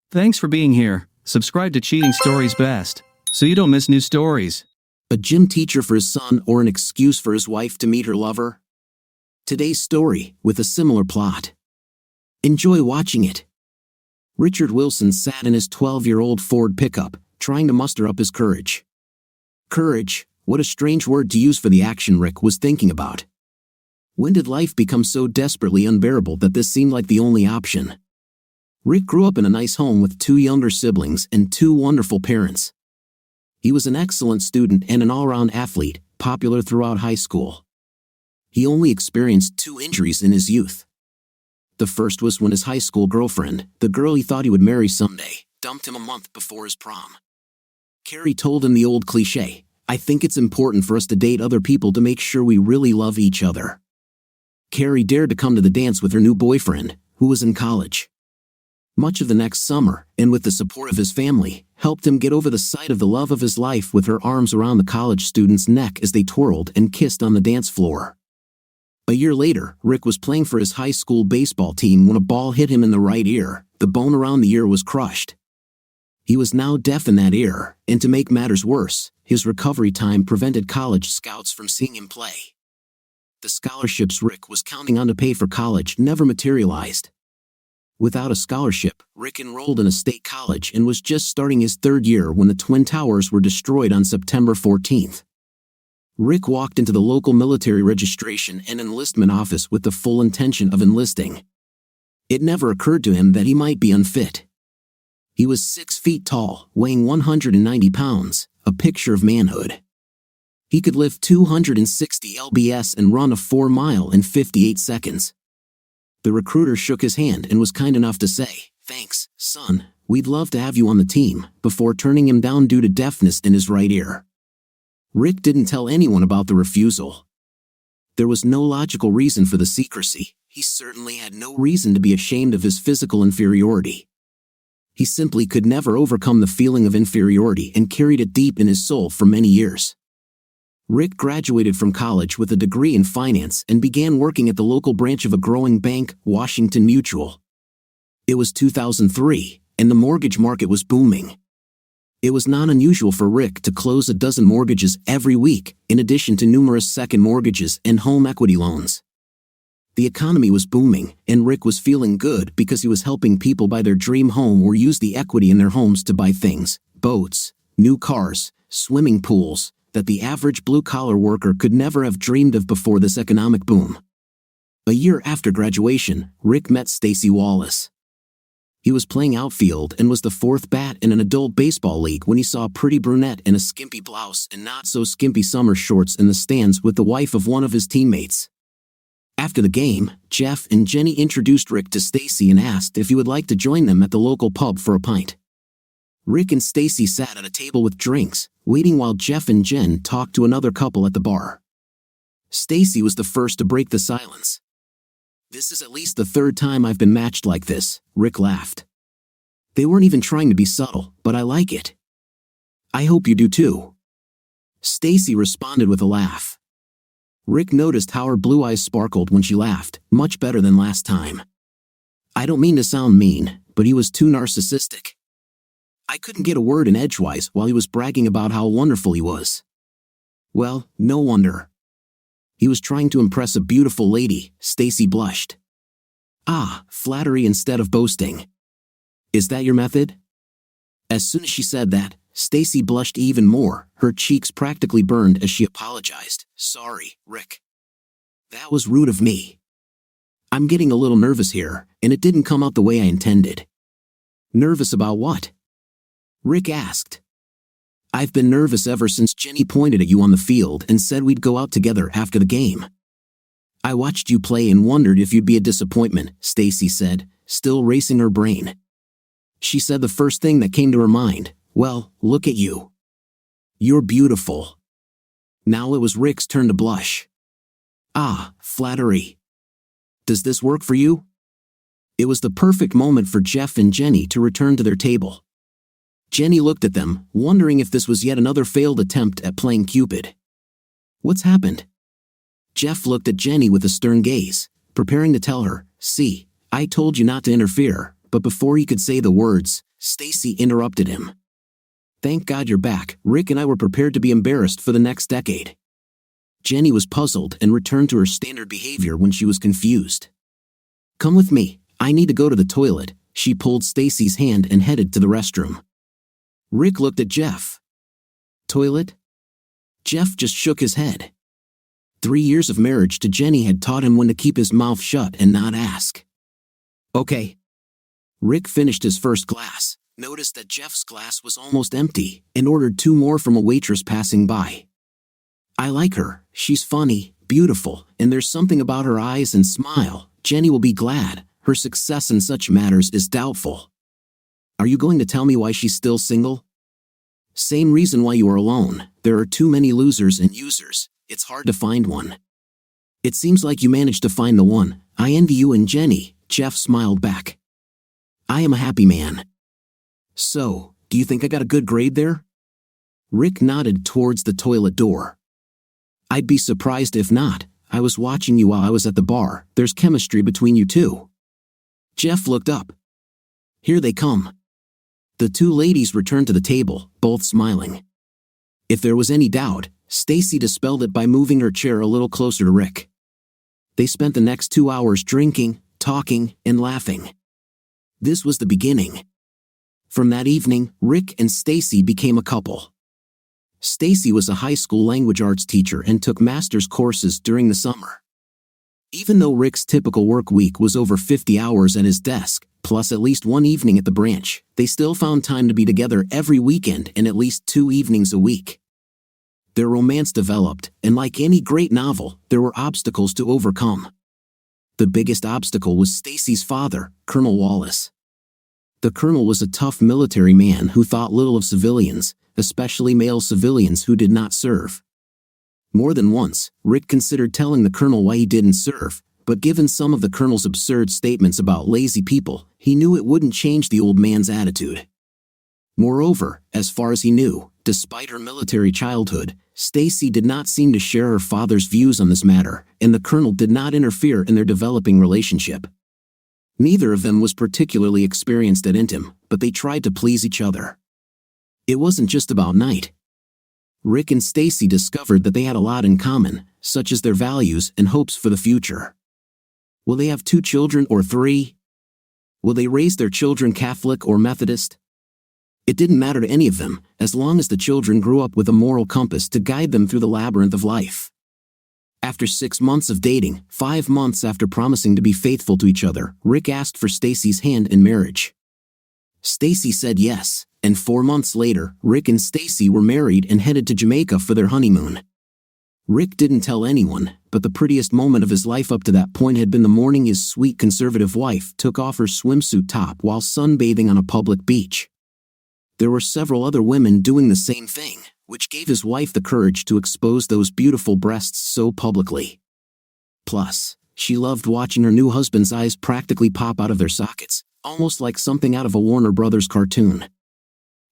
Thanks for being here. Subscribe to Cheating Stories Best, so you don't miss new stories. A gym teacher for his son or an excuse for his wife to meet her lover? Today's story, with a similar plot. Enjoy watching it. Richard Wilson sat in his 12-year-old Ford pickup, trying to muster up his courage. Courage, what a strange word to use for the action Rick was thinking about. When did life become so desperately unbearable that this seemed like the only option? Rick grew up in a nice home with 2 younger siblings and 2 wonderful parents. He was an excellent student and an all-around athlete, popular throughout high school. He only experienced 2 injuries in his youth. The first was when his high school girlfriend, the girl he thought he would marry someday, dumped him a month before his prom. Carrie told him the old cliché, "I think it's important for us to date other people to make sure we really love each other." Carrie dared to come to the dance with her new boyfriend, who was in college. Much of the next summer, and with the support of his family, helped him get over the sight of the love of his life with her arms around the college student's neck as they twirled and kissed on the dance floor. A year later, Rick was playing for his high school baseball team when a ball hit him in the right ear. The bone around the ear was crushed. He was now deaf in that ear, and to make matters worse, his recovery time prevented college scouts from seeing him play. The scholarships Rick was counting on to pay for college never materialized. Without a scholarship, Rick enrolled in a state college and was just starting his 3rd year when the Twin Towers were destroyed on September 14th. Rick walked into the local military registration and enlistment office with the full intention of enlisting. It never occurred to him that he might be unfit. He was 6 feet tall, weighing 190 pounds, a picture of manhood. He could lift 260 lbs and run a 4-mile in 58 seconds. The recruiter shook his hand and was kind enough to say, "Thanks, son, we'd love to have you on the team," before turning him down due to deafness in his right ear. Rick didn't tell anyone about the refusal. There was no logical reason for the secrecy. He certainly had no reason to be ashamed of his physical inferiority. He simply could never overcome the feeling of inferiority and carried it deep in his soul for many years. Rick graduated from college with a degree in finance and began working at the local branch of a growing bank, Washington Mutual. It was 2003, and the mortgage market was booming. It was not unusual for Rick to close a dozen mortgages every week, in addition to numerous second mortgages and home equity loans. The economy was booming, and Rick was feeling good because he was helping people buy their dream home or use the equity in their homes to buy things, boats, new cars, swimming pools, that the average blue-collar worker could never have dreamed of before this economic boom. A year after graduation, Rick met Stacy Wallace. He was playing outfield and was the 4th bat in an adult baseball league when he saw a pretty brunette in a skimpy blouse and not-so-skimpy summer shorts in the stands with the wife of one of his teammates. After the game, Jeff and Jenny introduced Rick to Stacy and asked if he would like to join them at the local pub for a pint. Rick and Stacy sat at a table with drinks, waiting while Jeff and Jen talked to another couple at the bar. Stacy was the first to break the silence. "This is at least the 3rd time I've been matched like this," Rick laughed. "They weren't even trying to be subtle, but I like it." "I hope you do too." Stacy responded with a laugh. Rick noticed how her blue eyes sparkled when she laughed, much better than last time. I don't mean to sound mean, but he was too narcissistic. I couldn't get a word in edgewise while he was bragging about how wonderful he was. Well, no wonder. He was trying to impress a beautiful lady. Stacy blushed. "Ah, flattery instead of boasting. Is that your method?" As soon as she said that, Stacy blushed even more. Her cheeks practically burned as she apologized. "Sorry, Rick. That was rude of me. I'm getting a little nervous here, and it didn't come out the way I intended." "Nervous about what?" Rick asked. "I've been nervous ever since Jenny pointed at you on the field and said we'd go out together after the game. I watched you play and wondered if you'd be a disappointment," Stacy said, still racing her brain. She said the first thing that came to her mind, "Well, look at you. You're beautiful." Now it was Rick's turn to blush. "Ah, flattery. Does this work for you?" It was the perfect moment for Jeff and Jenny to return to their table. Jenny looked at them, wondering if this was yet another failed attempt at playing Cupid. "What's happened?" Jeff looked at Jenny with a stern gaze, preparing to tell her, "See, I told you not to interfere," but before he could say the words, Stacy interrupted him. "Thank God you're back. Rick and I were prepared to be embarrassed for the next decade." Jenny was puzzled and returned to her standard behavior when she was confused. "Come with me. I need to go to the toilet." She pulled Stacy's hand and headed to the restroom. Rick looked at Jeff. "Toilet?" Jeff just shook his head. 3 years of marriage to Jenny had taught him when to keep his mouth shut and not ask. "Okay." Rick finished his first glass, noticed that Jeff's glass was almost empty, and ordered 2 more from a waitress passing by. "I like her. She's funny, beautiful, and there's something about her eyes and smile. Jenny will be glad. Her success in such matters is doubtful." "Are you going to tell me why she's still single?" "Same reason why you are alone. There are too many losers and users. It's hard to find one." "It seems like you managed to find the one. I envy you and Jenny." Jeff smiled back. "I am a happy man." "So, do you think I got a good grade there?" Rick nodded towards the toilet door. "I'd be surprised if not. I was watching you while I was at the bar. There's chemistry between you two." Jeff looked up. "Here they come." The 2 ladies returned to the table, both smiling. If there was any doubt, Stacy dispelled it by moving her chair a little closer to Rick. They spent the next 2 hours drinking, talking, and laughing. This was the beginning. From that evening, Rick and Stacy became a couple. Stacy was a high school language arts teacher and took master's courses during the summer. Even though Rick's typical work week was over 50 hours at his desk, plus at least 1 evening at the branch, they still found time to be together every weekend and at least 2 evenings a week. Their romance developed, and like any great novel, there were obstacles to overcome. The biggest obstacle was Stacy's father, Colonel Wallace. The colonel was a tough military man who thought little of civilians, especially male civilians who did not serve. More than once, Rick considered telling the colonel why he didn't serve, but given some of the colonel's absurd statements about lazy people, he knew it wouldn't change the old man's attitude. Moreover, as far as he knew, despite her military childhood, Stacy did not seem to share her father's views on this matter, and the colonel did not interfere in their developing relationship. Neither of them was particularly experienced at intim, but they tried to please each other. It wasn't just about night. Rick and Stacy discovered that they had a lot in common, such as their values and hopes for the future. Will they have 2 children or 3? Will they raise their children Catholic or Methodist? It didn't matter to any of them, as long as the children grew up with a moral compass to guide them through the labyrinth of life. After 6 months of dating, 5 months after promising to be faithful to each other, Rick asked for Stacy's hand in marriage. Stacy said yes, and 4 months later, Rick and Stacy were married and headed to Jamaica for their honeymoon. Rick didn't tell anyone, but the prettiest moment of his life up to that point had been the morning his sweet conservative wife took off her swimsuit top while sunbathing on a public beach. There were several other women doing the same thing, which gave his wife the courage to expose those beautiful breasts so publicly. Plus, she loved watching her new husband's eyes practically pop out of their sockets, almost like something out of a Warner Brothers cartoon.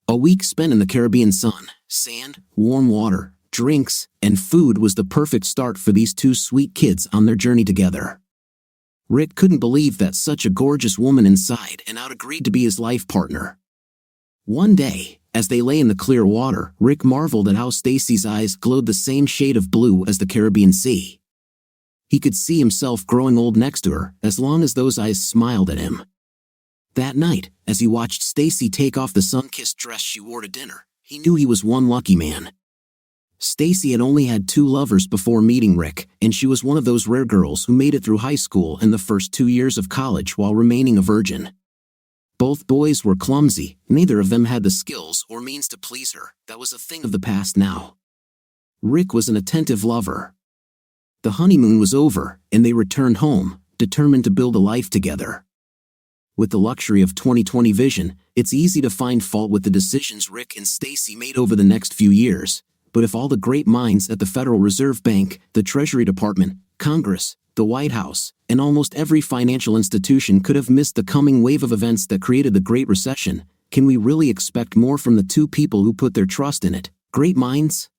A week spent in the Caribbean sun, sand, warm water, drinks, and food was the perfect start for these 2 sweet kids on their journey together. Rick couldn't believe that such a gorgeous woman inside and out agreed to be his life partner. One day, as they lay in the clear water, Rick marveled at how Stacy's eyes glowed the same shade of blue as the Caribbean Sea. He could see himself growing old next to her, as long as those eyes smiled at him. That night, as he watched Stacy take off the sun-kissed dress she wore to dinner, he knew he was one lucky man. Stacy had only had 2 lovers before meeting Rick, and she was one of those rare girls who made it through high school and the first 2 years of college while remaining a virgin. Both boys were clumsy, neither of them had the skills or means to please her. That was a thing of the past now. Rick was an attentive lover. The honeymoon was over, and they returned home, determined to build a life together. With the luxury of 20/20 vision, it's easy to find fault with the decisions Rick and Stacy made over the next few years, but if all the great minds at the Federal Reserve Bank, the Treasury Department, Congress, the White House, and almost every financial institution could have missed the coming wave of events that created the Great Recession, can we really expect more from the 2 people who put their trust in it? Great minds?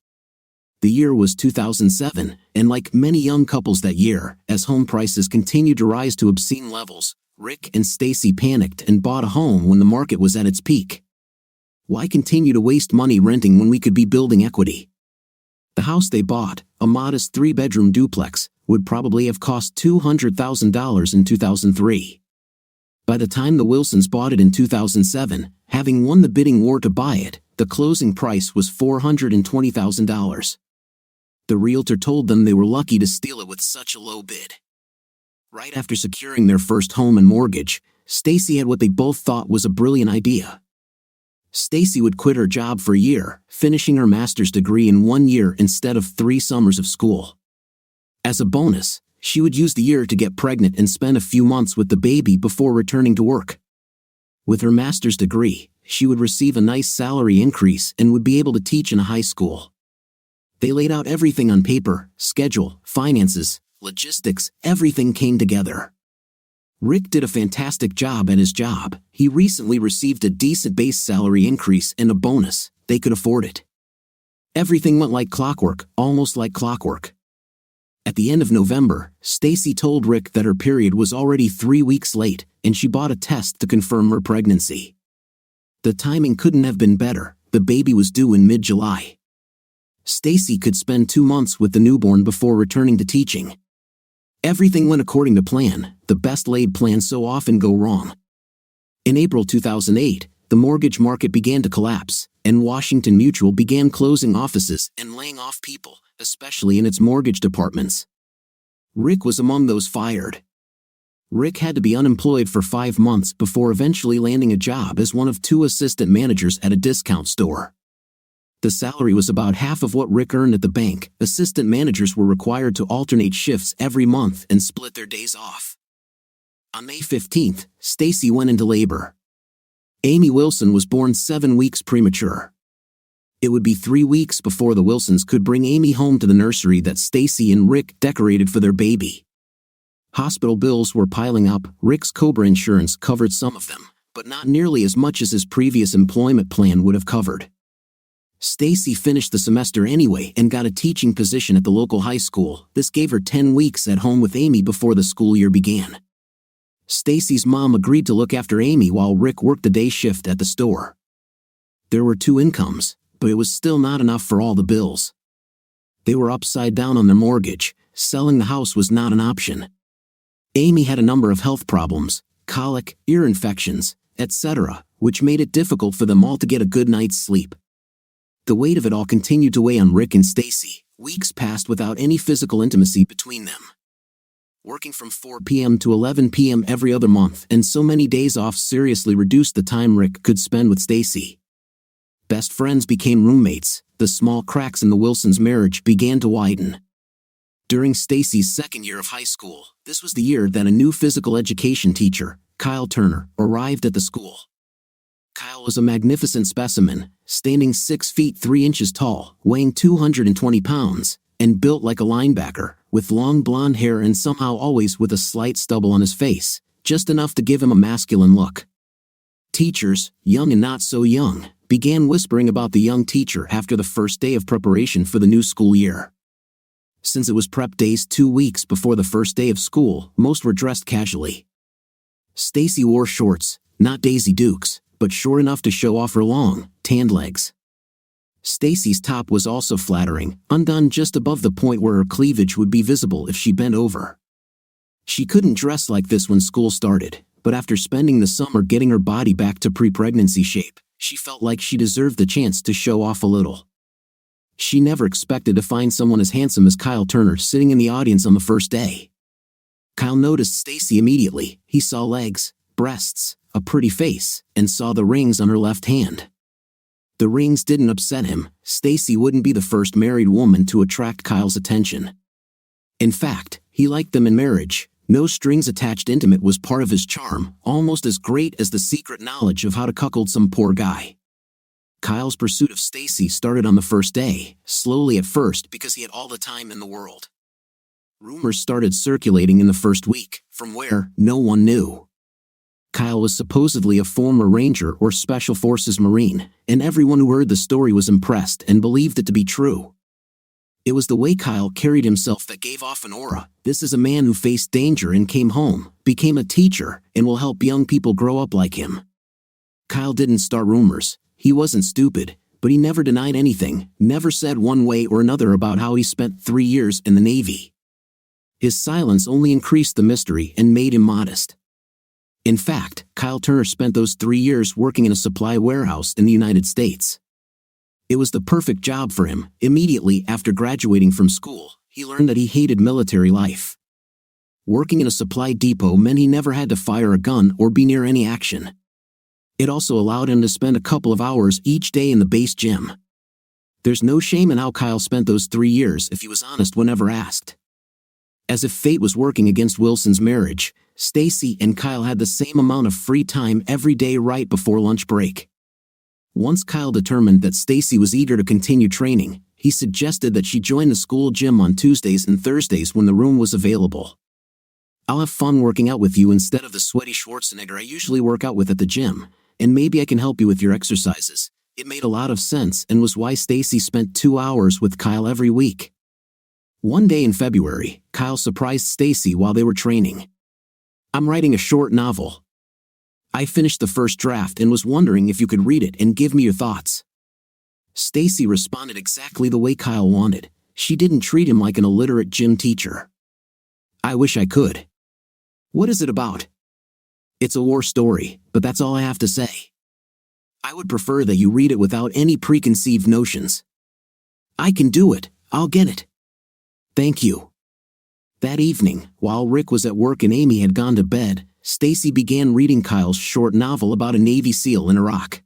The year was 2007, and like many young couples that year, as home prices continued to rise to obscene levels, Rick and Stacy panicked and bought a home when the market was at its peak. Why continue to waste money renting when we could be building equity? The house they bought, a modest 3-bedroom duplex, would probably have cost $200,000 in 2003. By the time the Wilsons bought it in 2007, having won the bidding war to buy it, the closing price was $420,000. The realtor told them they were lucky to steal it with such a low bid. Right after securing their first home and mortgage, Stacy had what they both thought was a brilliant idea. Stacy would quit her job for a year, finishing her master's degree in 1 year instead of 3 summers of school. As a bonus, she would use the year to get pregnant and spend a few months with the baby before returning to work. With her master's degree, she would receive a nice salary increase and would be able to teach in a high school. They laid out everything on paper: schedule, finances, logistics, everything came together. Rick did a fantastic job at his job. He recently received a decent base salary increase and a bonus. They could afford it. Everything went like clockwork, almost like clockwork. At the end of November, Stacy told Rick that her period was already 3 weeks late, and she bought a test to confirm her pregnancy. The timing couldn't have been better. The baby was due in mid-July. Stacy could spend 2 months with the newborn before returning to teaching. Everything went according to plan. The best-laid plans so often go wrong. In April 2008, the mortgage market began to collapse, and Washington Mutual began closing offices and laying off people, especially in its mortgage departments. Rick was among those fired. Rick had to be unemployed for 5 months before eventually landing a job as one of 2 assistant managers at a discount store. The salary was about half of what Rick earned at the bank. Assistant managers were required to alternate shifts every month and split their days off. On May 15th, Stacy went into labor. Amy Wilson was born 7 weeks premature. It would be 3 weeks before the Wilsons could bring Amy home to the nursery that Stacy and Rick decorated for their baby. Hospital bills were piling up. Rick's COBRA insurance covered some of them, but not nearly as much as his previous employment plan would have covered. Stacy finished the semester anyway and got a teaching position at the local high school. This gave her 10 weeks at home with Amy before the school year began. Stacy's mom agreed to look after Amy while Rick worked the day shift at the store. There were 2 incomes, but it was still not enough for all the bills. They were upside down on their mortgage. Selling the house was not an option. Amy had a number of health problems, colic, ear infections, etc., which made it difficult for them all to get a good night's sleep. The weight of it all continued to weigh on Rick and Stacy. Weeks passed without any physical intimacy between them. Working from 4 p.m. to 11 p.m. every other month and so many days off seriously reduced the time Rick could spend with Stacy. Best friends became roommates. The small cracks in the Wilsons' marriage began to widen. During Stacy's second year of high school, this was the year that a new physical education teacher, Kyle Turner, arrived at the school. Kyle was a magnificent specimen, standing 6 feet 3 inches tall, weighing 220 pounds, and built like a linebacker, with long blonde hair and somehow always with a slight stubble on his face, just enough to give him a masculine look. Teachers, young and not so young, began whispering about the young teacher after the first day of preparation for the new school year. Since it was prep days 2 weeks before the first day of school, most were dressed casually. Stacy wore shorts, not Daisy Dukes, but short enough to show off her long, tanned legs. Stacy's top was also flattering, undone just above the point where her cleavage would be visible if she bent over. She couldn't dress like this when school started, but after spending the summer getting her body back to pre-pregnancy shape, she felt like she deserved the chance to show off a little. She never expected to find someone as handsome as Kyle Turner sitting in the audience on the first day. Kyle noticed Stacy immediately. He saw legs, breasts, a pretty face, and saw the rings on her left hand. The rings didn't upset him. Stacy wouldn't be the first married woman to attract Kyle's attention. In fact, he liked them in marriage. No strings attached intimate was part of his charm, almost as great as the secret knowledge of how to cuckold some poor guy. Kyle's pursuit of Stacy started on the first day, slowly at first because he had all the time in the world. Rumors started circulating in the first week, from where, no one knew. Kyle was supposedly a former Ranger or Special Forces Marine, and everyone who heard the story was impressed and believed it to be true. It was the way Kyle carried himself that gave off an aura. This is a man who faced danger and came home, became a teacher, and will help young people grow up like him. Kyle didn't start rumors. He wasn't stupid, but he never denied anything, never said one way or another about how he spent 3 years in the Navy. His silence only increased the mystery and made him modest. In fact, Kyle Turner spent those 3 years working in a supply warehouse in the United States. It was the perfect job for him. Immediately after graduating from school, he learned that he hated military life. Working in a supply depot meant he never had to fire a gun or be near any action. It also allowed him to spend a couple of hours each day in the base gym. There's no shame in how Kyle spent those 3 years if he was honest whenever asked. As if fate was working against Wilson's marriage, Stacy and Kyle had the same amount of free time every day right before lunch break. Once Kyle determined that Stacy was eager to continue training, he suggested that she join the school gym on Tuesdays and Thursdays when the room was available. "I'll have fun working out with you instead of the sweaty Schwarzenegger I usually work out with at the gym, and maybe I can help you with your exercises." It made a lot of sense and was why Stacy spent 2 hours with Kyle every week. One day in February, Kyle surprised Stacy while they were training. "I'm writing a short novel. I finished the first draft and was wondering if you could read it and give me your thoughts." Stacy responded exactly the way Kyle wanted. She didn't treat him like an illiterate gym teacher. "I wish I could." "What is it about?" "It's a war story, but that's all I have to say. I would prefer that you read it without any preconceived notions." "I can do it. I'll get it." "Thank you." That evening, while Rick was at work and Amy had gone to bed, Stacy began reading Kyle's short novel about a Navy SEAL in Iraq.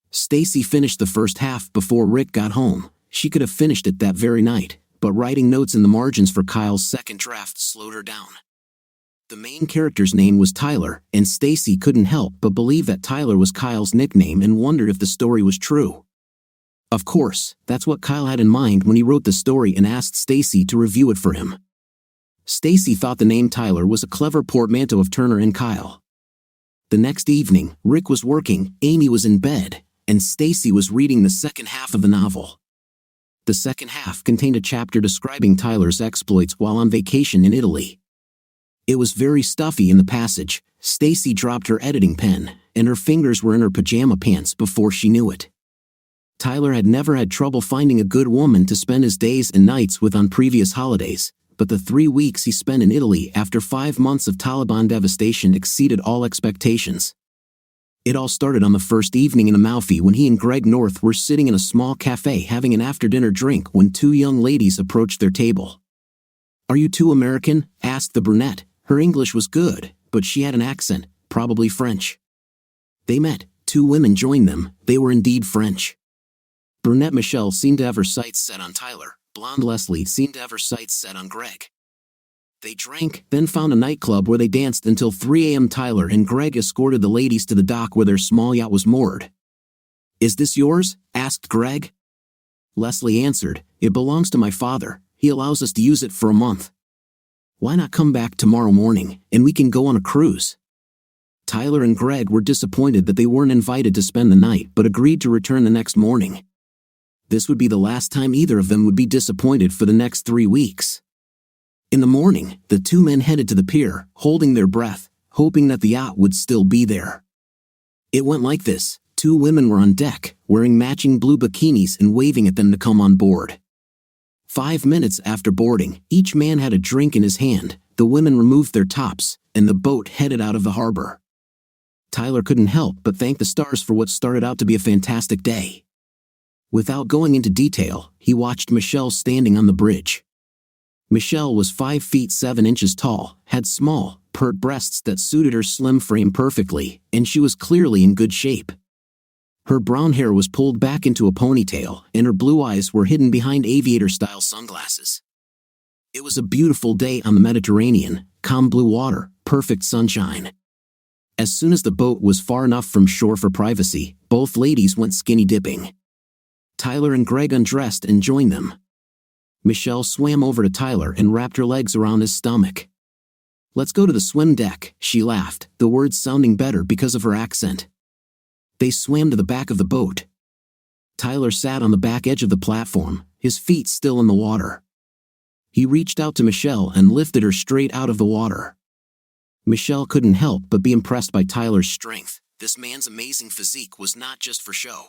Stacy finished the first half before Rick got home. She could have finished it that very night, but writing notes in the margins for Kyle's second draft slowed her down. The main character's name was Tyler, and Stacy couldn't help but believe that Tyler was Kyle's nickname and wondered if the story was true. Of course, that's what Kyle had in mind when he wrote the story and asked Stacy to review it for him. Stacy thought the name Tyler was a clever portmanteau of Turner and Kyle. The next evening, Rick was working, Amy was in bed, and Stacy was reading the second half of the novel. The second half contained a chapter describing Tyler's exploits while on vacation in Italy. It was very stuffy in the passage. Stacy dropped her editing pen, and her fingers were in her pajama pants before she knew it. Tyler had never had trouble finding a good woman to spend his days and nights with on previous holidays, but the 3 weeks he spent in Italy after 5 months of Taliban devastation exceeded all expectations. It all started on the first evening in Amalfi when he and Greg North were sitting in a small cafe having an after-dinner drink when 2 young ladies approached their table. "Are you 2 American?" asked the brunette. Her English was good, but she had an accent, probably French. They met. 2 women joined them. They were indeed French. Brunette Michelle seemed to have her sights set on Tyler. Blonde Leslie seemed to have her sights set on Greg. They drank, then found a nightclub where they danced until 3 a.m. Tyler and Greg escorted the ladies to the dock where their small yacht was moored. "Is this yours?" asked Greg. Leslie answered, "It belongs to my father. He allows us to use it for a month. Why not come back tomorrow morning, and we can go on a cruise?" Tyler and Greg were disappointed that they weren't invited to spend the night but agreed to return the next morning. This would be the last time either of them would be disappointed for the next 3 weeks. In the morning, the 2 men headed to the pier, holding their breath, hoping that the yacht would still be there. It went like this. 2 women were on deck, wearing matching blue bikinis and waving at them to come on board. 5 minutes after boarding, each man had a drink in his hand, the women removed their tops, and the boat headed out of the harbor. Tyler couldn't help but thank the stars for what started out to be a fantastic day. Without going into detail, he watched Michelle standing on the bridge. Michelle was 5 feet 7 inches tall, had small, pert breasts that suited her slim frame perfectly, and she was clearly in good shape. Her brown hair was pulled back into a ponytail, and her blue eyes were hidden behind aviator-style sunglasses. It was a beautiful day on the Mediterranean, calm blue water, perfect sunshine. As soon as the boat was far enough from shore for privacy, both ladies went skinny dipping. Tyler and Greg undressed and joined them. Michelle swam over to Tyler and wrapped her legs around his stomach. "Let's go to the swim deck," she laughed, the words sounding better because of her accent. They swam to the back of the boat. Tyler sat on the back edge of the platform, his feet still in the water. He reached out to Michelle and lifted her straight out of the water. Michelle couldn't help but be impressed by Tyler's strength. This man's amazing physique was not just for show.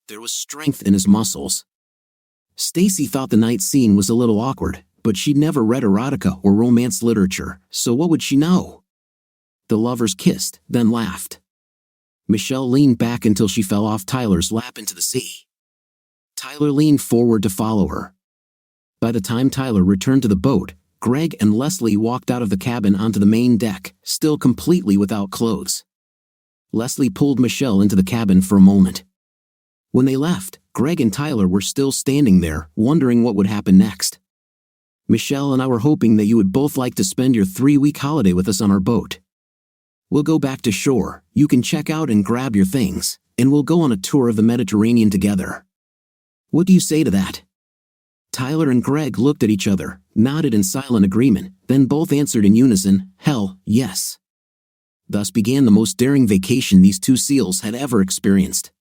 There was strength in his muscles. Stacy thought the night scene was a little awkward, but she'd never read erotica or romance literature, so what would she know? The lovers kissed, then laughed. Michelle leaned back until she fell off Tyler's lap into the sea. Tyler leaned forward to follow her. By the time Tyler returned to the boat, Greg and Leslie walked out of the cabin onto the main deck, still completely without clothes. Leslie pulled Michelle into the cabin for a moment. When they left, Greg and Tyler were still standing there, wondering what would happen next. Michelle and I were hoping that you would both like to spend your 3-week holiday with us on our boat. We'll go back to shore, you can check out and grab your things, and we'll go on a tour of the Mediterranean together. What do you say to that? Tyler and Greg looked at each other, nodded in silent agreement, then both answered in unison, hell, yes. Thus began the most daring vacation these two seals had ever experienced.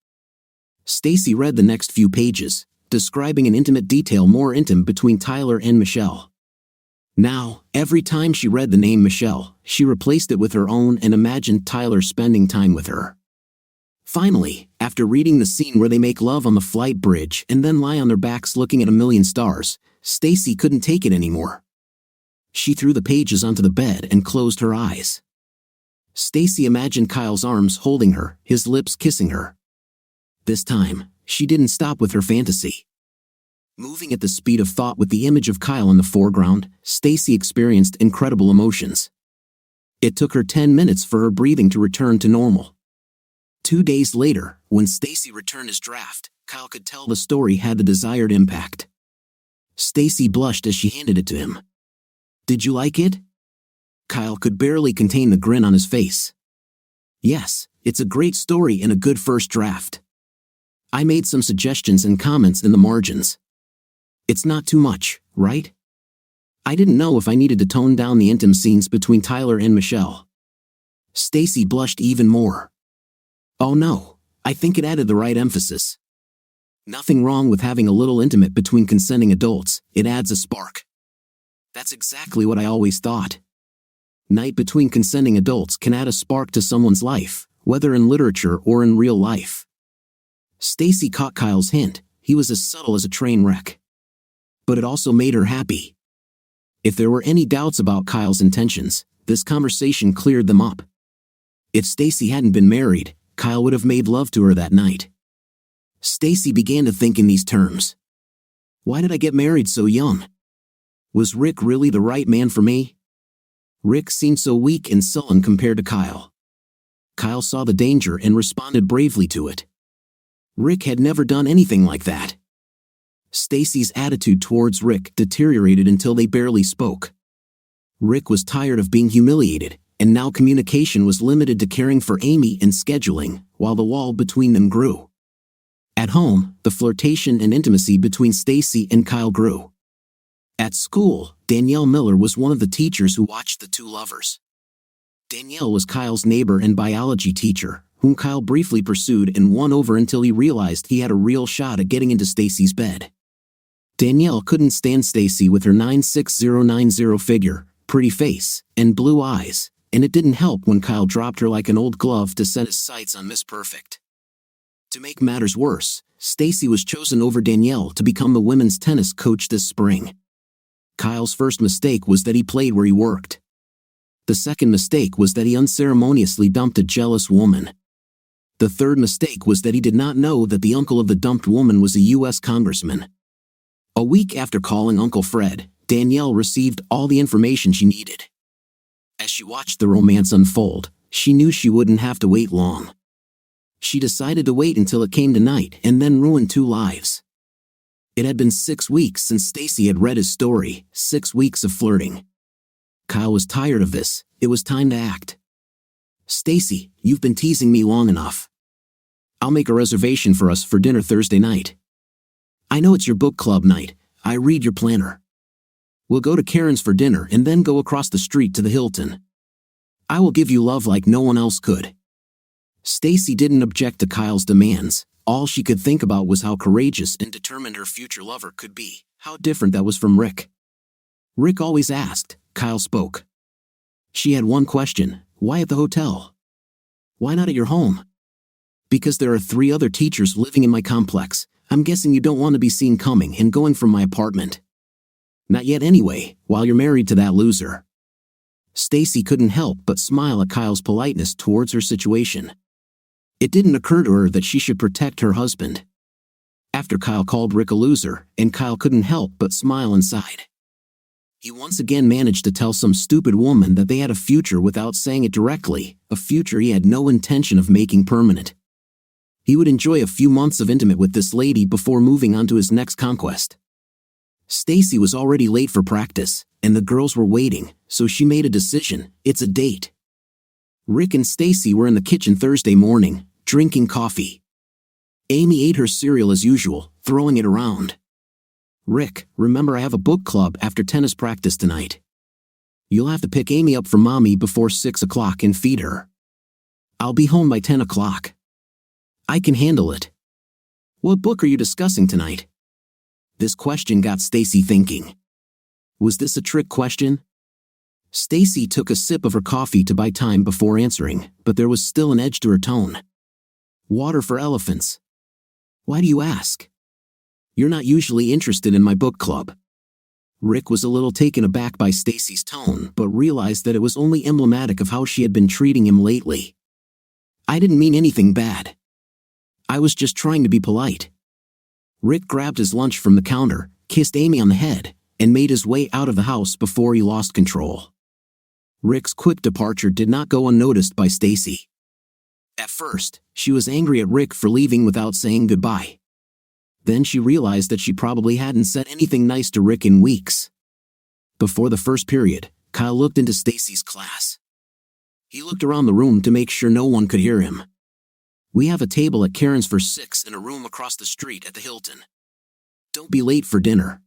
Stacy read the next few pages, describing an intimate detail more intimate between Tyler and Michelle. Now, every time she read the name Michelle, she replaced it with her own and imagined Tyler spending time with her. Finally, after reading the scene where they make love on the flight bridge and then lie on their backs looking at a million stars, Stacy couldn't take it anymore. She threw the pages onto the bed and closed her eyes. Stacy imagined Kyle's arms holding her, his lips kissing her. This time, she didn't stop with her fantasy. Moving at the speed of thought with the image of Kyle in the foreground, Stacy experienced incredible emotions. It took her 10 minutes for her breathing to return to normal. 2 days later, when Stacy returned his draft, Kyle could tell the story had the desired impact. Stacy blushed as she handed it to him. Did you like it? Kyle could barely contain the grin on his face. Yes, it's a great story and a good first draft. I made some suggestions and comments in the margins. It's not too much, right? I didn't know if I needed to tone down the intimate scenes between Tyler and Michelle. Stacy blushed even more. Oh no, I think it added the right emphasis. Nothing wrong with having a little intimate between consenting adults, it adds a spark. That's exactly what I always thought. Night between consenting adults can add a spark to someone's life, whether in literature or in real life. Stacy caught Kyle's hint, he was as subtle as a train wreck. But it also made her happy. If there were any doubts about Kyle's intentions, this conversation cleared them up. If Stacy hadn't been married, Kyle would have made love to her that night. Stacy began to think in these terms. Why did I get married so young? Was Rick really the right man for me? Rick seemed so weak and sullen compared to Kyle. Kyle saw the danger and responded bravely to it. Rick had never done anything like that. Stacy's attitude towards Rick deteriorated until they barely spoke. Rick was tired of being humiliated, and now communication was limited to caring for Amy and scheduling, while the wall between them grew. At home, the flirtation and intimacy between Stacy and Kyle grew. At school, Danielle Miller was one of the teachers who watched the two lovers. Danielle was Kyle's neighbor and biology teacher, whom Kyle briefly pursued and won over until he realized he had a real shot at getting into Stacy's bed. Danielle couldn't stand Stacy with her 96090 figure, pretty face, and blue eyes, and it didn't help when Kyle dropped her like an old glove to set his sights on Miss Perfect. To make matters worse, Stacy was chosen over Danielle to become the women's tennis coach this spring. Kyle's first mistake was that he played where he worked. The second mistake was that he unceremoniously dumped a jealous woman. The third mistake was that he did not know that the uncle of the dumped woman was a U.S. congressman. A week after calling Uncle Fred, Danielle received all the information she needed. As she watched the romance unfold, she knew she wouldn't have to wait long. She decided to wait until it came to night and then ruin 2 lives. It had been 6 weeks since Stacy had read his story, 6 weeks of flirting. Kyle was tired of this, it was time to act. Stacy, you've been teasing me long enough. I'll make a reservation for us for dinner Thursday night. I know it's your book club night, I read your planner. We'll go to Karen's for dinner and then go across the street to the Hilton. I will give you love like no one else could. Stacy didn't object to Kyle's demands, All she could think about was how courageous and determined her future lover could be. How different that was from Rick. Rick always asked, Kyle spoke. She had one question: why at the hotel? Why not at your home? Because there are 3 other teachers living in my complex. I'm guessing you don't want to be seen coming and going from my apartment. Not yet anyway, while you're married to that loser. Stacy couldn't help but smile at Kyle's politeness towards her situation. It didn't occur to her that she should protect her husband. After Kyle called Rick a loser, and Kyle couldn't help but smile inside. He once again managed to tell some stupid woman that they had a future without saying it directly, a future he had no intention of making permanent. He would enjoy a few months of intimate with this lady before moving on to his next conquest. Stacy was already late for practice, and the girls were waiting, so she made a decision: it's a date. Rick and Stacy were in the kitchen Thursday morning, drinking coffee. Amy ate her cereal as usual, throwing it around. Rick, remember I have a book club after tennis practice tonight. You'll have to pick Amy up from mommy before 6 o'clock and feed her. I'll be home by 10 o'clock. I can handle it. What book are you discussing tonight? This question got Stacy thinking. Was this a trick question? Stacy took a sip of her coffee to buy time before answering, but there was still an edge to her tone. Water for elephants. Why do you ask? You're not usually interested in my book club. Rick was a little taken aback by Stacy's tone, but realized that it was only emblematic of how she had been treating him lately. I didn't mean anything bad. I was just trying to be polite. Rick grabbed his lunch from the counter, kissed Amy on the head, and made his way out of the house before he lost control. Rick's quick departure did not go unnoticed by Stacy. At first, she was angry at Rick for leaving without saying goodbye. Then she realized that she probably hadn't said anything nice to Rick in weeks. Before the first period, Kyle looked into Stacy's class. He looked around the room to make sure no one could hear him. We have a table at Karen's for 6 in a room across the street at the Hilton. Don't be late for dinner.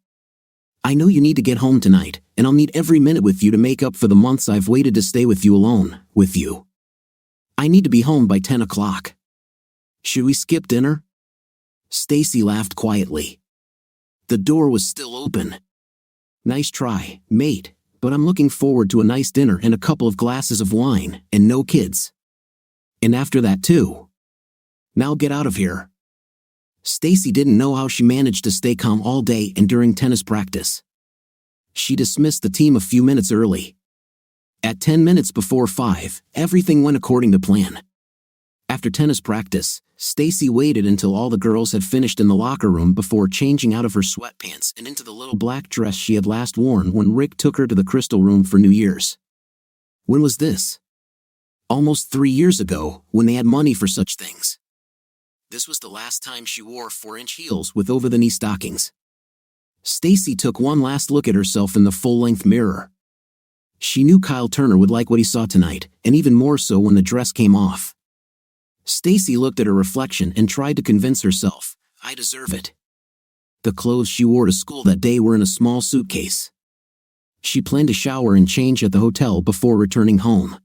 I know you need to get home tonight, and I'll need every minute with you to make up for the months I've waited to stay with you alone, with you. I need to be home by 10 o'clock. Should we skip dinner? Stacy laughed quietly. The door was still open. Nice try, mate, but I'm looking forward to a nice dinner and a couple of glasses of wine, and no kids. And after that too. Now get out of here. Stacy didn't know how she managed to stay calm all day and during tennis practice. She dismissed the team a few minutes early. At 10 minutes before 5, everything went according to plan. After tennis practice, Stacy waited until all the girls had finished in the locker room before changing out of her sweatpants and into the little black dress she had last worn when Rick took her to the Crystal Room for New Year's. When was this? Almost 3 years ago, when they had money for such things. This was the last time she wore 4-inch heels with over-the-knee stockings. Stacy took one last look at herself in the full-length mirror. She knew Kyle Turner would like what he saw tonight, and even more so when the dress came off. Stacy looked at her reflection and tried to convince herself, I deserve it. The clothes she wore to school that day were in a small suitcase. She planned to shower and change at the hotel before returning home.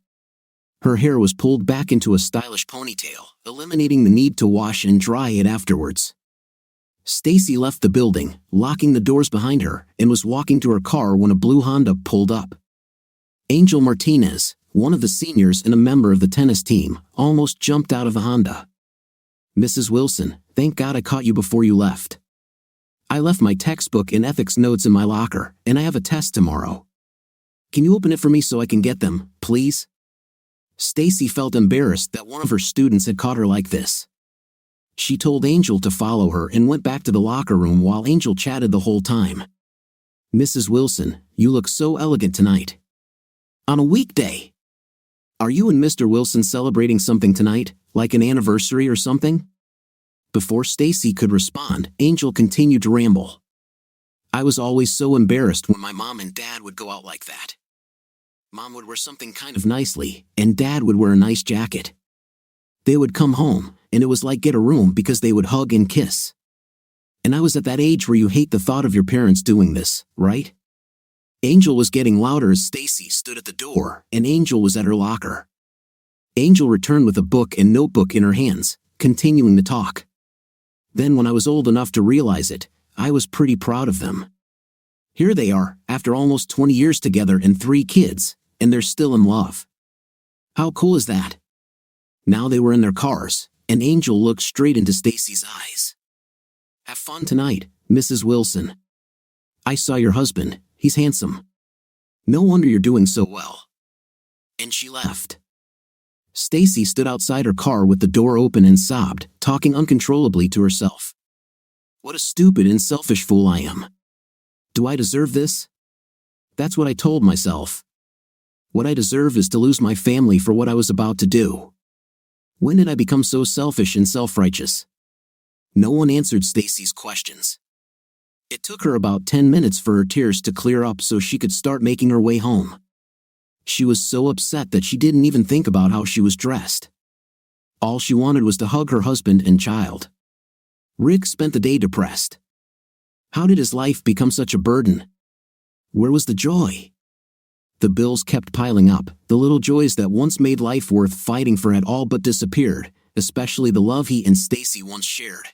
Her hair was pulled back into a stylish ponytail, eliminating the need to wash and dry it afterwards. Stacy left the building, locking the doors behind her, and was walking to her car when a blue Honda pulled up. Angel Martinez, one of the seniors and a member of the tennis team, almost jumped out of the Honda. Mrs. Wilson, thank God I caught you before you left. I left my textbook and ethics notes in my locker, and I have a test tomorrow. Can you open it for me so I can get them, please? Stacy felt embarrassed that one of her students had caught her like this. She told Angel to follow her and went back to the locker room while Angel chatted the whole time. Mrs. Wilson, you look so elegant tonight. On a weekday. Are you and Mr. Wilson celebrating something tonight, like an anniversary or something? Before Stacy could respond, Angel continued to ramble. I was always so embarrassed when my mom and dad would go out like that. Mom would wear something kind of nicely, and Dad would wear a nice jacket. They would come home, and it was like get a room because they would hug and kiss. And I was at that age where you hate the thought of your parents doing this, right? Angel was getting louder as Stacy stood at the door, and Angel was at her locker. Angel returned with a book and notebook in her hands, continuing to talk. Then when I was old enough to realize it, I was pretty proud of them. Here they are, after almost 20 years together and 3 kids, and they're still in love. How cool is that? Now they were in their cars, and Angel looked straight into Stacy's eyes. Have fun tonight, Mrs. Wilson. I saw your husband, he's handsome. No wonder you're doing so well. And she left. Stacy stood outside her car with the door open and sobbed, talking uncontrollably to herself. What a stupid and selfish fool I am. Do I deserve this? That's what I told myself. What I deserve is to lose my family for what I was about to do. When did I become so selfish and self-righteous? No one answered Stacy's questions. It took her about 10 minutes for her tears to clear up so she could start making her way home. She was so upset that she didn't even think about how she was dressed. All she wanted was to hug her husband and child. Rick spent the day depressed. How did his life become such a burden? Where was the joy? The bills kept piling up, the little joys that once made life worth fighting for had all but disappeared, especially the love he and Stacy once shared.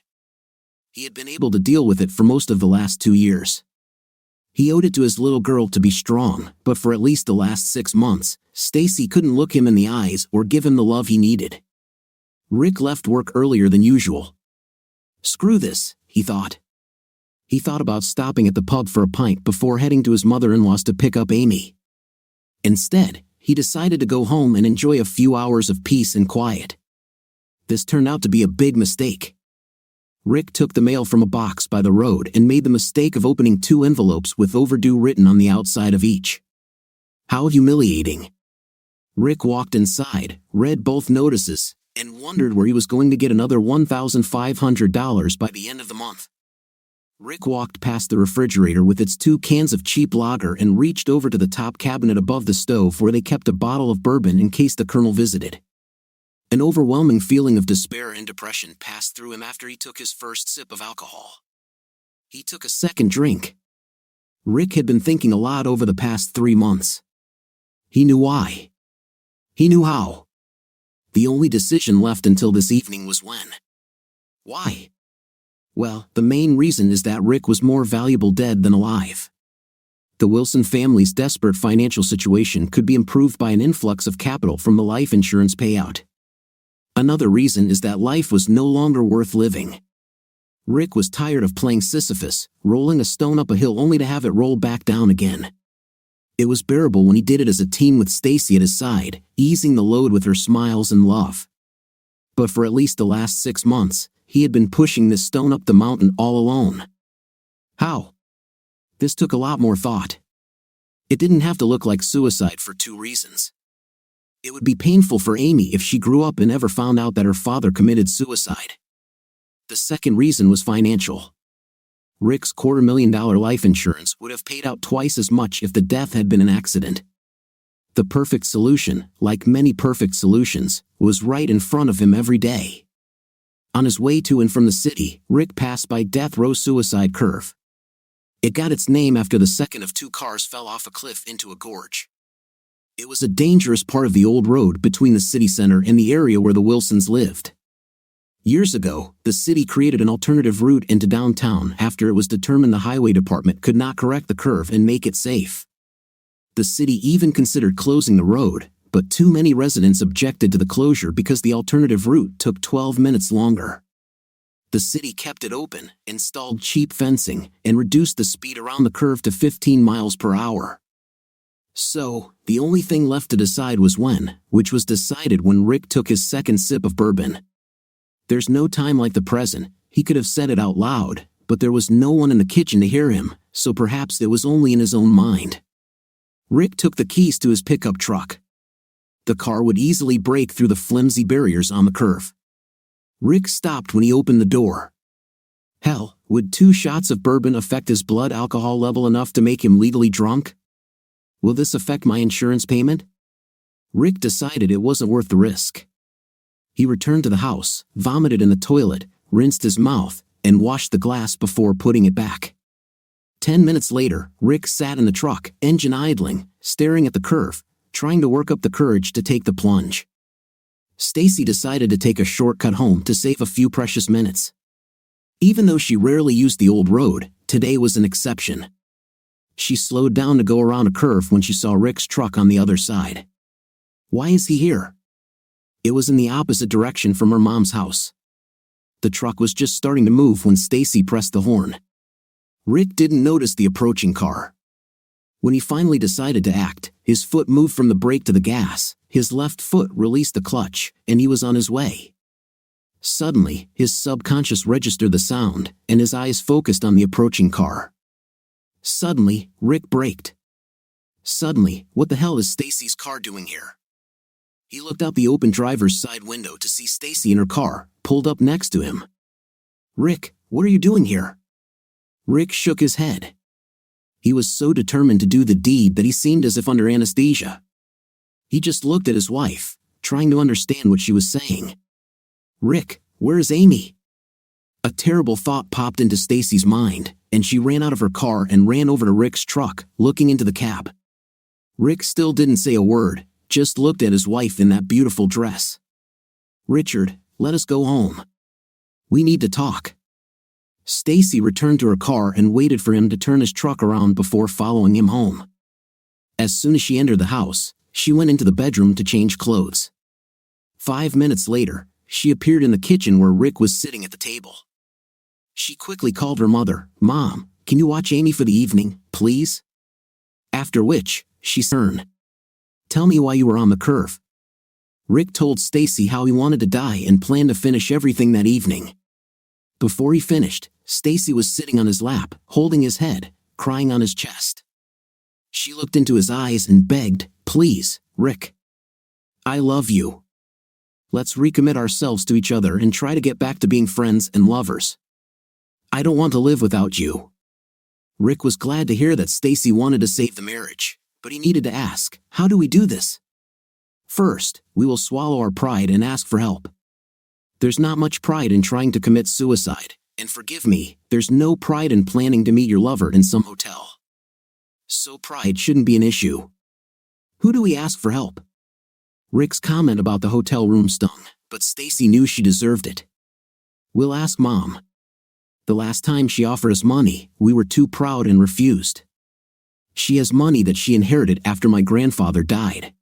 He had been able to deal with it for most of the last 2 years. He owed it to his little girl to be strong, but for at least the last 6 months, Stacy couldn't look him in the eyes or give him the love he needed. Rick left work earlier than usual. Screw this, he thought. He thought about stopping at the pub for a pint before heading to his mother-in-law's to pick up Amy. Instead, he decided to go home and enjoy a few hours of peace and quiet. This turned out to be a big mistake. Rick took the mail from a box by the road and made the mistake of opening 2 envelopes with overdue written on the outside of each. How humiliating. Rick walked inside, read both notices, and wondered where he was going to get another $1,500 by the end of the month. Rick walked past the refrigerator with its 2 cans of cheap lager and reached over to the top cabinet above the stove where they kept a bottle of bourbon in case the Colonel visited. An overwhelming feeling of despair and depression passed through him after he took his first sip of alcohol. He took a second drink. Rick had been thinking a lot over the past 3 months. He knew why. He knew how. The only decision left until this evening was when. Why? Well, the main reason is that Rick was more valuable dead than alive. The Wilson family's desperate financial situation could be improved by an influx of capital from the life insurance payout. Another reason is that life was no longer worth living. Rick was tired of playing Sisyphus, rolling a stone up a hill only to have it roll back down again. It was bearable when he did it as a team with Stacy at his side, easing the load with her smiles and love. But for at least the last 6 months, he had been pushing this stone up the mountain all alone. How? This took a lot more thought. It didn't have to look like suicide for 2 reasons. It would be painful for Amy if she grew up and ever found out that her father committed suicide. The second reason was financial. Rick's $250,000 life insurance would have paid out twice as much if the death had been an accident. The perfect solution, like many perfect solutions, was right in front of him every day. On his way to and from the city, Rick passed by Death Row Suicide Curve. It got its name after the second of 2 cars fell off a cliff into a gorge. It was a dangerous part of the old road between the city center and the area where the Wilsons lived. Years ago, the city created an alternative route into downtown after it was determined the highway department could not correct the curve and make it safe. The city even considered closing the road, but too many residents objected to the closure because the alternative route took 12 minutes longer. The city kept it open, installed cheap fencing, and reduced the speed around the curve to 15 miles per hour. So, the only thing left to decide was when, which was decided when Rick took his second sip of bourbon. There's no time like the present, he could have said it out loud, but there was no one in the kitchen to hear him, so perhaps it was only in his own mind. Rick took the keys to his pickup truck. The car would easily break through the flimsy barriers on the curve. Rick stopped when he opened the door. Hell, would 2 shots of bourbon affect his blood alcohol level enough to make him legally drunk? Will this affect my insurance payment? Rick decided it wasn't worth the risk. He returned to the house, vomited in the toilet, rinsed his mouth, and washed the glass before putting it back. 10 minutes later, Rick sat in the truck, engine idling, staring at the curve, trying to work up the courage to take the plunge. Stacy decided to take a shortcut home to save a few precious minutes. Even though she rarely used the old road, today was an exception. She slowed down to go around a curve when she saw Rick's truck on the other side. Why is he here? It was in the opposite direction from her mom's house. The truck was just starting to move when Stacy pressed the horn. Rick didn't notice the approaching car. When he finally decided to act, his foot moved from the brake to the gas, his left foot released the clutch, and he was on his way. Suddenly, his subconscious registered the sound, and his eyes focused on the approaching car. Suddenly, Rick braked. Suddenly, what the hell is Stacy's car doing here? He looked out the open driver's side window to see Stacy in her car, pulled up next to him. Rick, what are you doing here? Rick shook his head. He was so determined to do the deed that he seemed as if under anesthesia. He just looked at his wife, trying to understand what she was saying. Rick, where is Amy? A terrible thought popped into Stacy's mind, and she ran out of her car and ran over to Rick's truck, looking into the cab. Rick still didn't say a word, just looked at his wife in that beautiful dress. Richard, let us go home. We need to talk. Stacy returned to her car and waited for him to turn his truck around before following him home. As soon as she entered the house, she went into the bedroom to change clothes. 5 minutes later, she appeared in the kitchen where Rick was sitting at the table. She quickly called her mother. Mom, can you watch Amy for the evening, please? After which, she turned. Tell me why you were on the curve. Rick told Stacy how he wanted to die and planned to finish everything that evening. Before he finished, Stacy was sitting on his lap, holding his head, crying on his chest. She looked into his eyes and begged, Please, Rick. I love you. Let's recommit ourselves to each other and try to get back to being friends and lovers. I don't want to live without you. Rick was glad to hear that Stacy wanted to save the marriage, but he needed to ask, how do we do this? First, we will swallow our pride and ask for help. There's not much pride in trying to commit suicide, and forgive me, there's no pride in planning to meet your lover in some hotel. So pride shouldn't be an issue. Who do we ask for help? Rick's comment about the hotel room stung, but Stacy knew she deserved it. We'll ask Mom. The last time she offered us money, we were too proud and refused. She has money that she inherited after my grandfather died.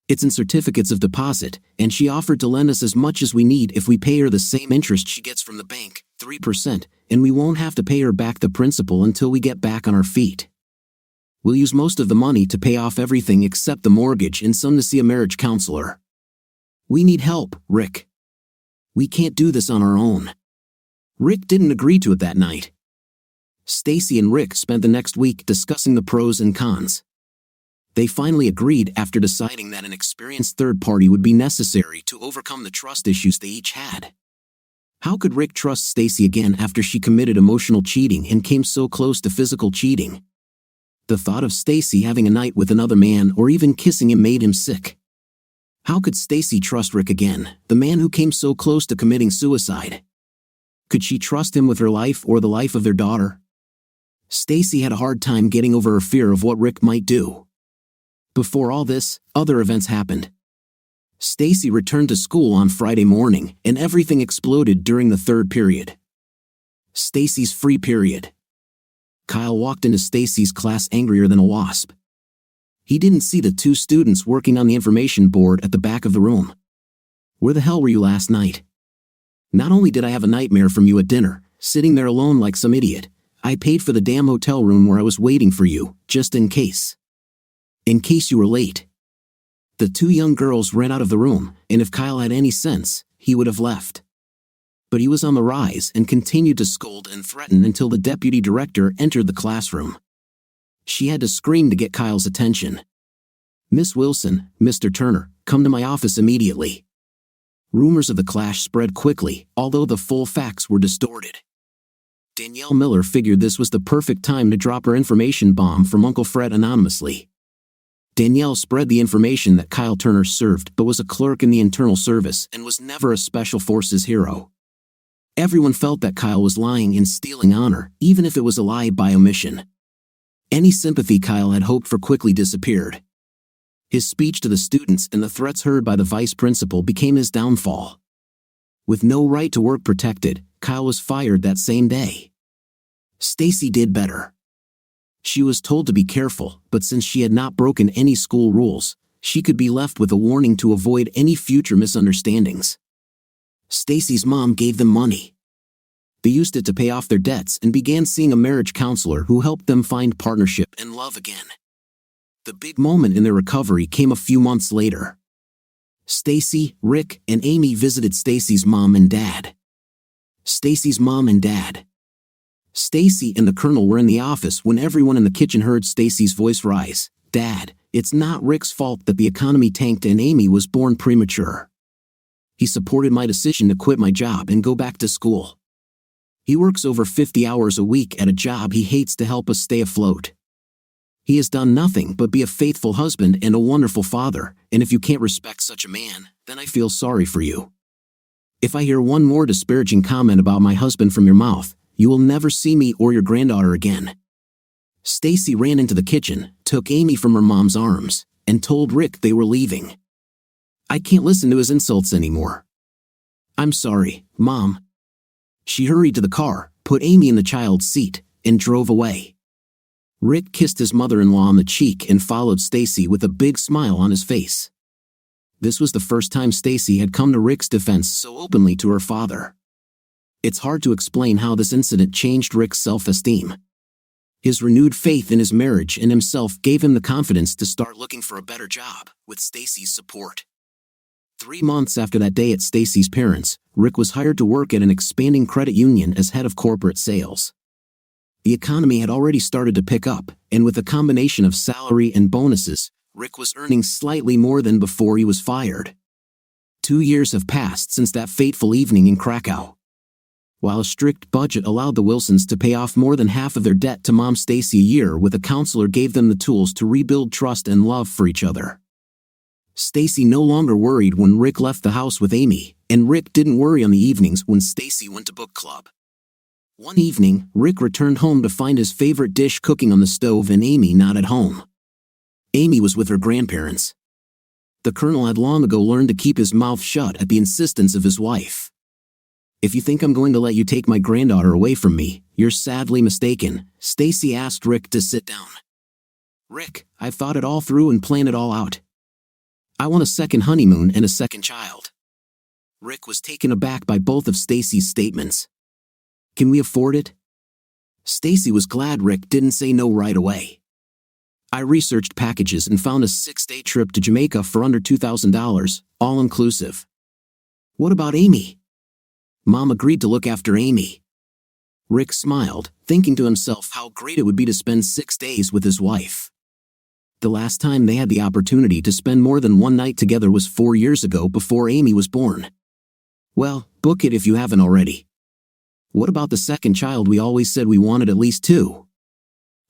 It's in certificates of deposit, and she offered to lend us as much as we need if we pay her the same interest she gets from the bank, 3%, and we won't have to pay her back the principal until we get back on our feet. We'll use most of the money to pay off everything except the mortgage and some to see a marriage counselor. We need help, Rick. We can't do this on our own. Rick didn't agree to it that night. Stacy and Rick spent the next week discussing the pros and cons. They finally agreed after deciding that an experienced third party would be necessary to overcome the trust issues they each had. How could Rick trust Stacy again after she committed emotional cheating and came so close to physical cheating? The thought of Stacy having a night with another man or even kissing him made him sick. How could Stacy trust Rick again, the man who came so close to committing suicide? Could she trust him with her life or the life of their daughter? Stacy had a hard time getting over her fear of what Rick might do. Before all this, other events happened. Stacy returned to school on Friday morning, and everything exploded during the third period. Stacy's free period. Kyle walked into Stacy's class angrier than a wasp. He didn't see the two students working on the information board at the back of the room. Where the hell were you last night? Not only did I have a nightmare from you at dinner, sitting there alone like some idiot, I paid for the damn hotel room where I was waiting for you, just in case. In case you were late. The two young girls ran out of the room, and if Kyle had any sense, he would have left. But he was on the rise and continued to scold and threaten until the deputy director entered the classroom. She had to scream to get Kyle's attention. Miss Wilson, Mr. Turner, come to my office immediately. Rumors of the clash spread quickly, although the full facts were distorted. Danielle Miller figured this was the perfect time to drop her information bomb from Uncle Fred anonymously. Danielle spread the information that Kyle Turner served but was a clerk in the internal service and was never a special forces hero. Everyone felt that Kyle was lying and stealing honor, even if it was a lie by omission. Any sympathy Kyle had hoped for quickly disappeared. His speech to the students and the threats heard by the vice principal became his downfall. With no right to work protected, Kyle was fired that same day. Stacy did better. She was told to be careful, but since she had not broken any school rules, she could be left with a warning to avoid any future misunderstandings. Stacy's mom gave them money. They used it to pay off their debts and began seeing a marriage counselor who helped them find partnership and love again. The big moment in their recovery came a few months later. Stacy, Rick, and Amy visited Stacy's mom and dad. Stacy's mom and dad. Stacy and the Colonel were in the office when everyone in the kitchen heard Stacy's voice rise. "Dad, it's not Rick's fault that the economy tanked and Amy was born premature. He supported my decision to quit my job and go back to school. He works over 50 hours a week at a job he hates to help us stay afloat. He has done nothing but be a faithful husband and a wonderful father, and if you can't respect such a man, then I feel sorry for you. If I hear one more disparaging comment about my husband from your mouth, you will never see me or your granddaughter again." Stacy ran into the kitchen, took Amy from her mom's arms, and told Rick they were leaving. "I can't listen to his insults anymore." "I'm sorry, Mom." She hurried to the car, put Amy in the child's seat, and drove away. Rick kissed his mother-in-law on the cheek and followed Stacy with a big smile on his face. This was the first time Stacy had come to Rick's defense so openly to her father. It's hard to explain how this incident changed Rick's self-esteem. His renewed faith in his marriage and himself gave him the confidence to start looking for a better job, with Stacy's support. 3 months after that day at Stacy's parents', Rick was hired to work at an expanding credit union as head of corporate sales. The economy had already started to pick up, and with a combination of salary and bonuses, Rick was earning slightly more than before he was fired. 2 years have passed since that fateful evening in Krakow. While a strict budget allowed the Wilsons to pay off more than half of their debt to Mom Stacy a year, with a counselor gave them the tools to rebuild trust and love for each other. Stacy no longer worried when Rick left the house with Amy, and Rick didn't worry on the evenings when Stacy went to book club. One evening, Rick returned home to find his favorite dish cooking on the stove and Amy not at home. Amy was with her grandparents. The Colonel had long ago learned to keep his mouth shut at the insistence of his wife. "If you think I'm going to let you take my granddaughter away from me, you're sadly mistaken," Stacy asked Rick to sit down. "Rick, I've thought it all through and planned it all out. I want a second honeymoon and a second child." Rick was taken aback by both of Stacy's statements. "Can we afford it?" Stacy was glad Rick didn't say no right away. "I researched packages and found a 6-day trip to Jamaica for under $2,000, all inclusive." "What about Amy?" Mom agreed to look after Amy. Rick smiled, thinking to himself how great it would be to spend 6 days with his wife. The last time they had the opportunity to spend more than one night together was 4 years ago, before Amy was born. "Well, book it if you haven't already." "What about the second child? We always said we wanted at least 2.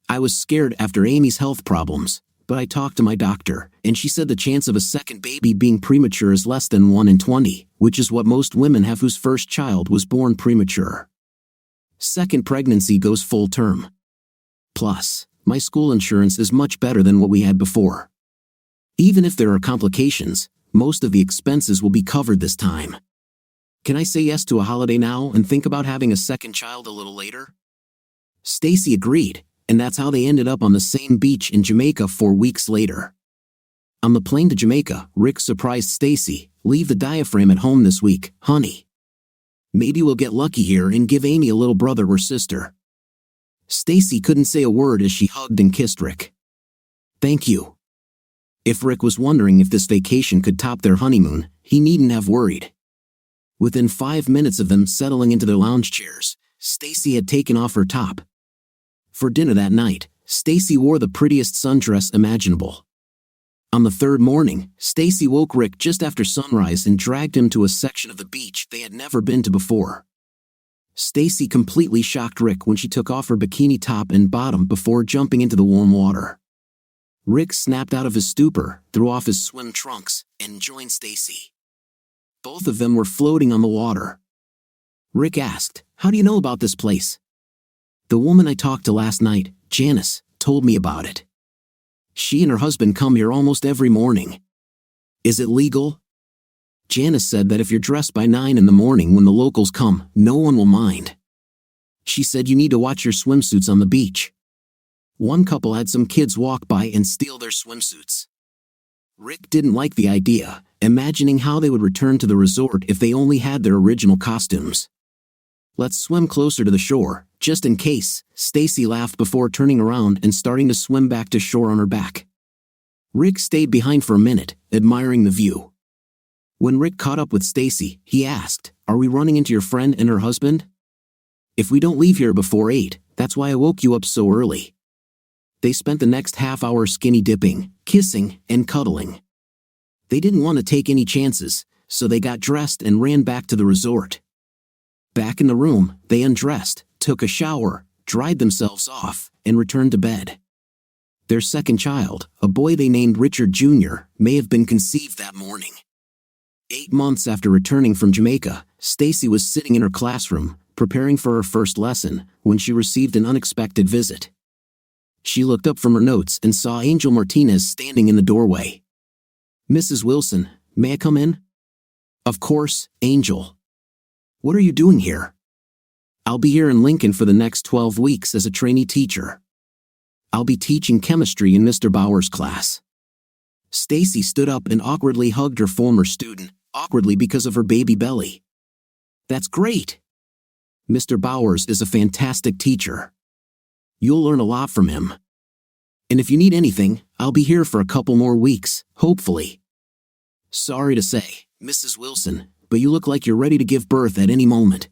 I was scared after Amy's health problems, but I talked to my doctor, and she said the chance of a second baby being premature is less than 1 in 20, which is what most women have whose first child was born premature. Second pregnancy goes full term. Plus, my school insurance is much better than what we had before. Even if there are complications, most of the expenses will be covered this time. Can I say yes to a holiday now and think about having a second child a little later?" Stacy agreed, and that's how they ended up on the same beach in Jamaica 4 weeks later. On the plane to Jamaica, Rick surprised Stacy, "Leave the diaphragm at home this week, honey. Maybe we'll get lucky here and give Amy a little brother or sister." Stacy couldn't say a word as she hugged and kissed Rick. "Thank you." If Rick was wondering if this vacation could top their honeymoon, he needn't have worried. Within 5 minutes of them settling into their lounge chairs, Stacy had taken off her top. For dinner that night, Stacy wore the prettiest sundress imaginable. On the third morning, Stacy woke Rick just after sunrise and dragged him to a section of the beach they had never been to before. Stacy completely shocked Rick when she took off her bikini top and bottom before jumping into the warm water. Rick snapped out of his stupor, threw off his swim trunks, and joined Stacy. Both of them were floating on the water. Rick asked, "How do you know about this place?" "The woman I talked to last night, Janice, told me about it. She and her husband come here almost every morning." "Is it legal?" Janice said that if you're dressed by 9 in the morning when the locals come, no one will mind. She said you need to watch your swimsuits on the beach. One couple had some kids walk by and steal their swimsuits. Rick didn't like the idea, imagining how they would return to the resort if they only had their original costumes. Let's swim closer to the shore, just in case, Stacy laughed before turning around and starting to swim back to shore on her back. Rick stayed behind for a minute, admiring the view. When Rick caught up with Stacy, he asked, "Are we running into your friend and her husband?" "If we don't leave here before 8, that's why I woke you up so early." They spent the next half hour skinny dipping, kissing, and cuddling. They didn't want to take any chances, so they got dressed and ran back to the resort. Back in the room, they undressed, took a shower, dried themselves off, and returned to bed. Their second child, a boy they named Richard Jr., may have been conceived that morning. 8 months after returning from Jamaica, Stacy was sitting in her classroom, preparing for her first lesson, when she received an unexpected visit. She looked up from her notes and saw Angel Martinez standing in the doorway. "Mrs. Wilson, may I come in?" "Of course, Angel. What are you doing here?" "I'll be here in Lincoln for the next 12 weeks as a trainee teacher. I'll be teaching chemistry in Mr. Bauer's class." Stacy stood up and awkwardly hugged her former student, awkwardly because of her baby belly. "That's great. Mr. Bowers is a fantastic teacher. You'll learn a lot from him. And if you need anything, I'll be here for a couple more weeks, hopefully." "Sorry to say, Mrs. Wilson, but you look like you're ready to give birth at any moment.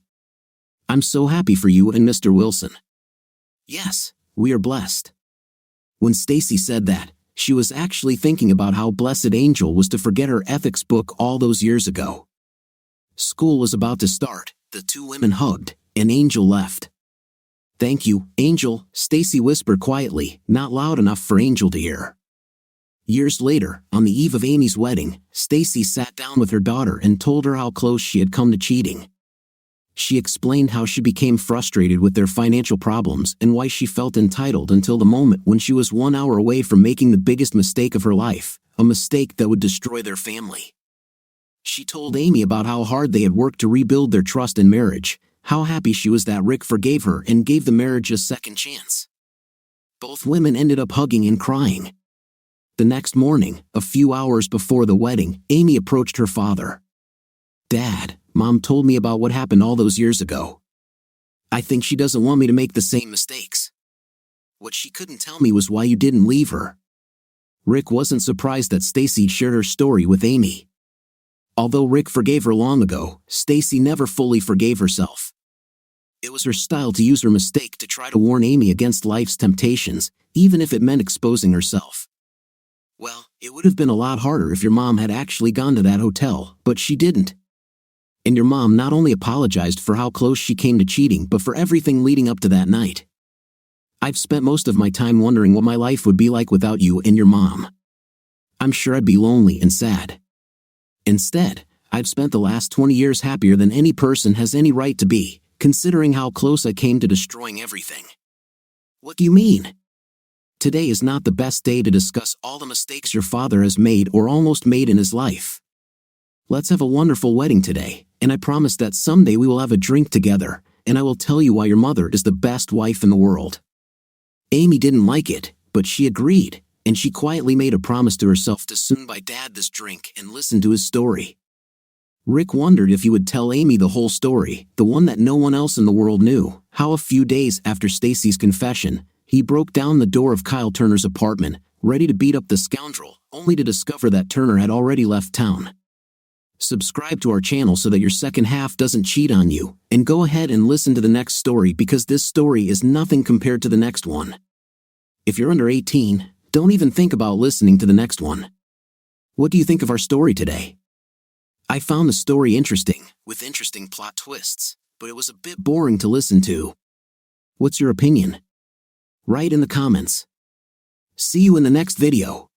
I'm so happy for you and Mr. Wilson." "Yes, we are blessed." When Stacy said that, she was actually thinking about how blessed Angel was to forget her ethics book all those years ago. School was about to start, the two women hugged, and Angel left. "Thank you, Angel," Stacy whispered quietly, not loud enough for Angel to hear. Years later, on the eve of Amy's wedding, Stacy sat down with her daughter and told her how close she had come to cheating. She explained how she became frustrated with their financial problems and why she felt entitled until the moment when she was 1 hour away from making the biggest mistake of her life, a mistake that would destroy their family. She told Amy about how hard they had worked to rebuild their trust in marriage, how happy she was that Rick forgave her and gave the marriage a second chance. Both women ended up hugging and crying. The next morning, a few hours before the wedding, Amy approached her father. "Dad, Mom told me about what happened all those years ago. I think she doesn't want me to make the same mistakes. What she couldn't tell me was why you didn't leave her." Rick wasn't surprised that Stacy shared her story with Amy. Although Rick forgave her long ago, Stacy never fully forgave herself. It was her style to use her mistake to try to warn Amy against life's temptations, even if it meant exposing herself. Well, it would have been a lot harder if your mom had actually gone to that hotel, but she didn't. And your mom not only apologized for how close she came to cheating, but for everything leading up to that night. "I've spent most of my time wondering what my life would be like without you and your mom. I'm sure I'd be lonely and sad. Instead, I've spent the last 20 years happier than any person has any right to be, considering how close I came to destroying everything." "What do you mean?" "Today is not the best day to discuss all the mistakes your father has made or almost made in his life. Let's have a wonderful wedding today, and I promise that someday we will have a drink together, and I will tell you why your mother is the best wife in the world." Amy didn't like it, but she agreed, and she quietly made a promise to herself to soon buy Dad this drink and listen to his story. Rick wondered if he would tell Amy the whole story, the one that no one else in the world knew, how a few days after Stacy's confession, he broke down the door of Kyle Turner's apartment, ready to beat up the scoundrel, only to discover that Turner had already left town. Subscribe to our channel so that your second half doesn't cheat on you, and go ahead and listen to the next story because this story is nothing compared to the next one. If you're under 18, don't even think about listening to the next one. What do you think of our story today? I found the story interesting, with interesting plot twists, but it was a bit boring to listen to. What's your opinion? Write in the comments. See you in the next video.